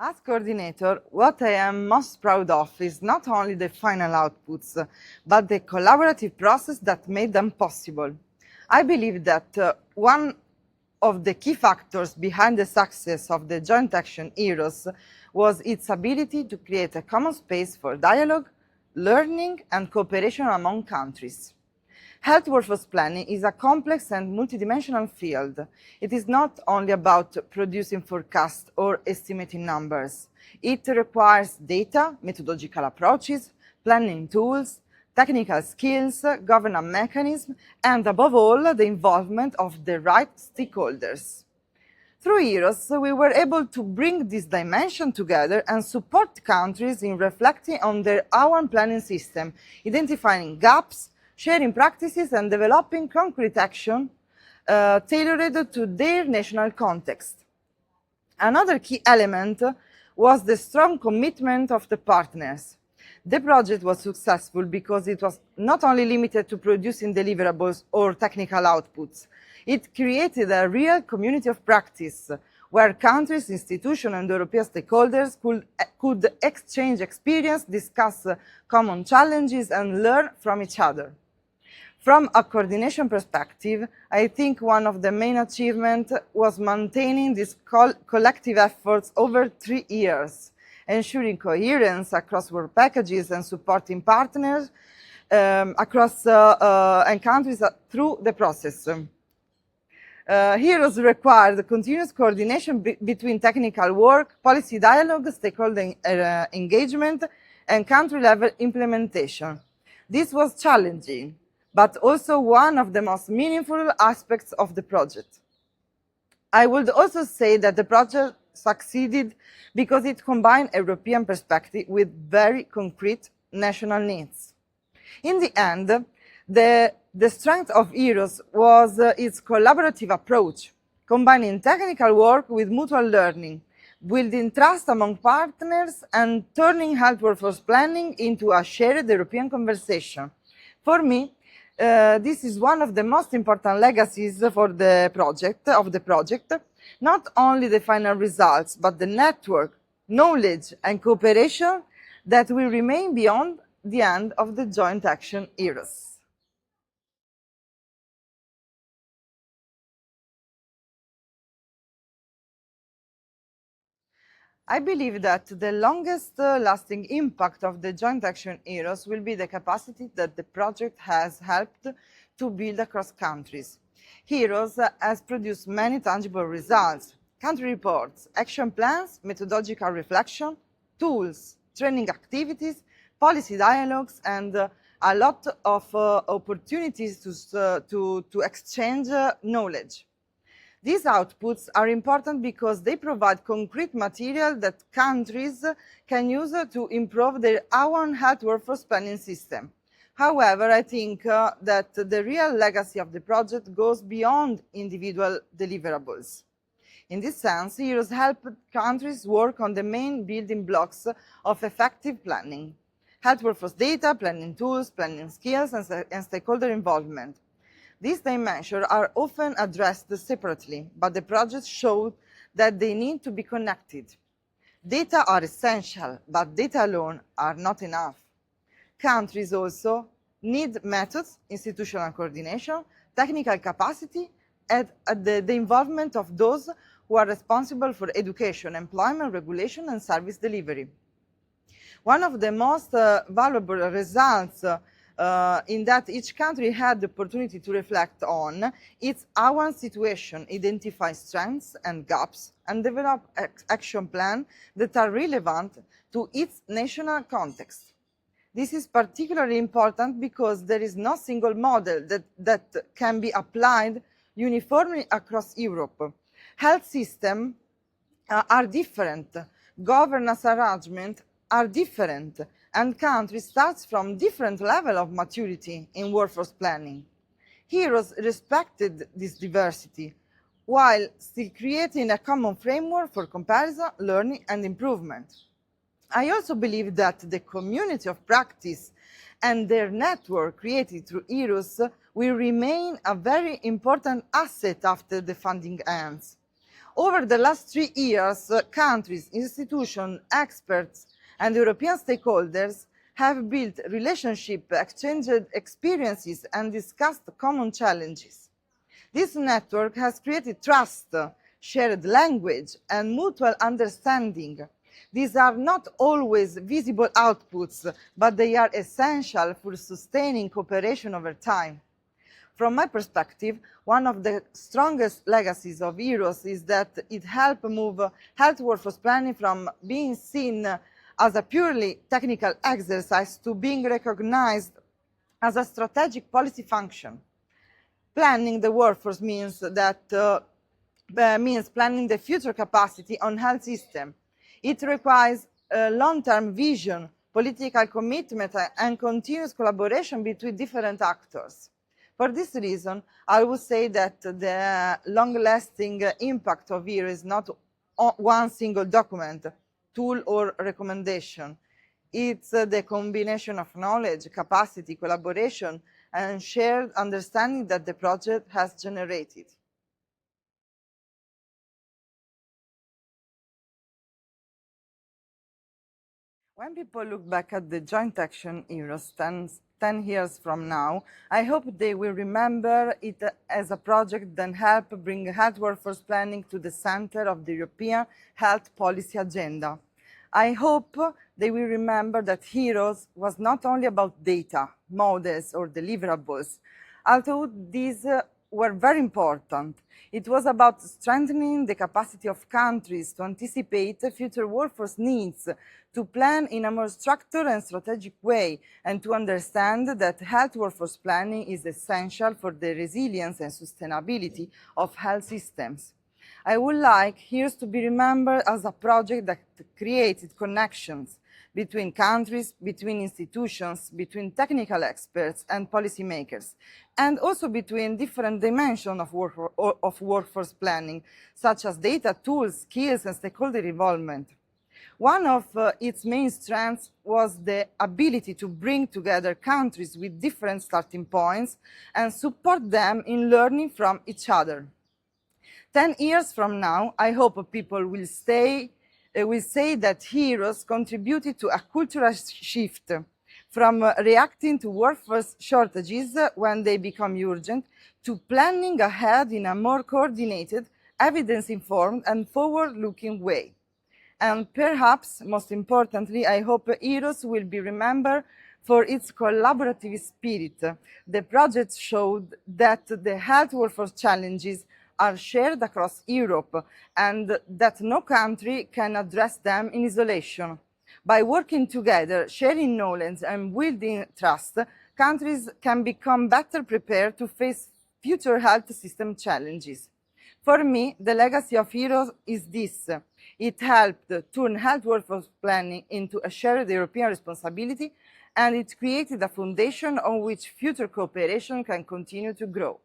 As coordinator, what I am most proud of is not only the final outputs, but the collaborative process that made them possible. I believe that one of the key factors behind the success of the Joint Action Heroes was its ability to create a common space for dialogue, learning, and cooperation among countries. Health workforce planning is a complex and multidimensional field. It is not only about producing forecasts or estimating numbers. It requires data, methodological approaches, planning tools, technical skills, governance mechanisms, and above all, the involvement of the right stakeholders. Through HEROES, we were able to bring this dimension together and support countries in reflecting on their own planning system, identifying gaps, sharing practices, and developing concrete action tailored to their national context. Another key element was the strong commitment of the partners. The project was successful because it was not only limited to producing deliverables or technical outputs. It created a real community of practice where countries, institutions, and European stakeholders could exchange experience, discuss common challenges, and learn from each other. From a coordination perspective, I think one of the main achievements was maintaining these collective efforts over 3 years, ensuring coherence across work packages and supporting partners across and countries through the process. HEROES required continuous coordination between technical work, policy dialogue, stakeholder engagement, and country-level implementation. This was challenging, but also one of the most meaningful aspects of the project. I would also say that the project succeeded because it combined European perspective with very concrete national needs. In the end, the strength of HEROES was its collaborative approach, combining technical work with mutual learning, building trust among partners, and turning health workforce planning into a shared European conversation. For me, this is one of the most important legacies for the project, not only the final results, but the network, knowledge, and cooperation that will remain beyond the end of the Joint Action Heroes. I believe that the longest lasting impact of the Joint Action Heroes will be the capacity that the project has helped to build across countries. HEROES has produced many tangible results: country reports, action plans, methodological reflection, tools, training activities, policy dialogues, and a lot of opportunities to exchange knowledge. These outputs are important because they provide concrete material that countries can use to improve their own health workforce planning system. However, I think that the real legacy of the project goes beyond individual deliverables. In this sense, HEROES help countries work on the main building blocks of effective planning: health workforce data, planning tools, planning skills, and stakeholder involvement. These dimensions are often addressed separately, but the project showed that they need to be connected. Data are essential, but data alone are not enough. Countries also need methods, institutional coordination, technical capacity, and the involvement of those who are responsible for education, employment, regulation, and service delivery. One of the most valuable results in that each country had the opportunity to reflect on its own situation, identify strengths and gaps, and develop action plans that are relevant to its national context. This is particularly important because there is no single model that can be applied uniformly across Europe. Health systems are different, governance arrangements are different, and countries start from different levels of maturity in workforce planning. HEROES respected this diversity while still creating a common framework for comparison, learning, and improvement. I also believe that the community of practice and their network created through HEROES will remain a very important asset after the funding ends. Over the last 3 years, countries, institutions, experts, and European stakeholders have built relationships, exchanged experiences, and discussed common challenges. This network has created trust, shared language, and mutual understanding. These are not always visible outputs, but they are essential for sustaining cooperation over time. From my perspective, one of the strongest legacies of Heroes is that it helped move health workforce planning from being seen as a purely technical exercise to being recognized as a strategic policy function. Planning the workforce means planning the future capacity on health system. It requires a long-term vision, political commitment, and continuous collaboration between different actors. For this reason, I would say that the long-lasting impact of ERA is not one single document, tool, or recommendation. It's the combination of knowledge, capacity, collaboration, and shared understanding that the project has generated. When people look back at the joint action EROS 10 years from now, I hope they will remember it as a project that helped bring health workforce planning to the center of the European health policy agenda. I hope they will remember that HEROES was not only about data, models, or deliverables, although these were very important. It was about strengthening the capacity of countries to anticipate future workforce needs, to plan in a more structured and strategic way, and to understand that health workforce planning is essential for the resilience and sustainability of health systems. I would like HERES to be remembered as a project that created connections between countries, between institutions, between technical experts and policymakers, and also between different dimensions of workforce planning, such as data, tools, skills, and stakeholder involvement. One of its main strengths was the ability to bring together countries with different starting points and support them in learning from each other. 10 years from now, I hope people will say that HEROES contributed to a cultural shift from reacting to workforce shortages when they become urgent to planning ahead in a more coordinated, evidence-informed, and forward-looking way. And perhaps, most importantly, I hope HEROES will be remembered for its collaborative spirit. The project showed that the health workforce challenges are shared across Europe and that no country can address them in isolation. By working together, sharing knowledge and building trust, countries can become better prepared to face future health system challenges. For me, the legacy of HEROES is this. It helped turn health workforce planning into a shared European responsibility, and it created a foundation on which future cooperation can continue to grow.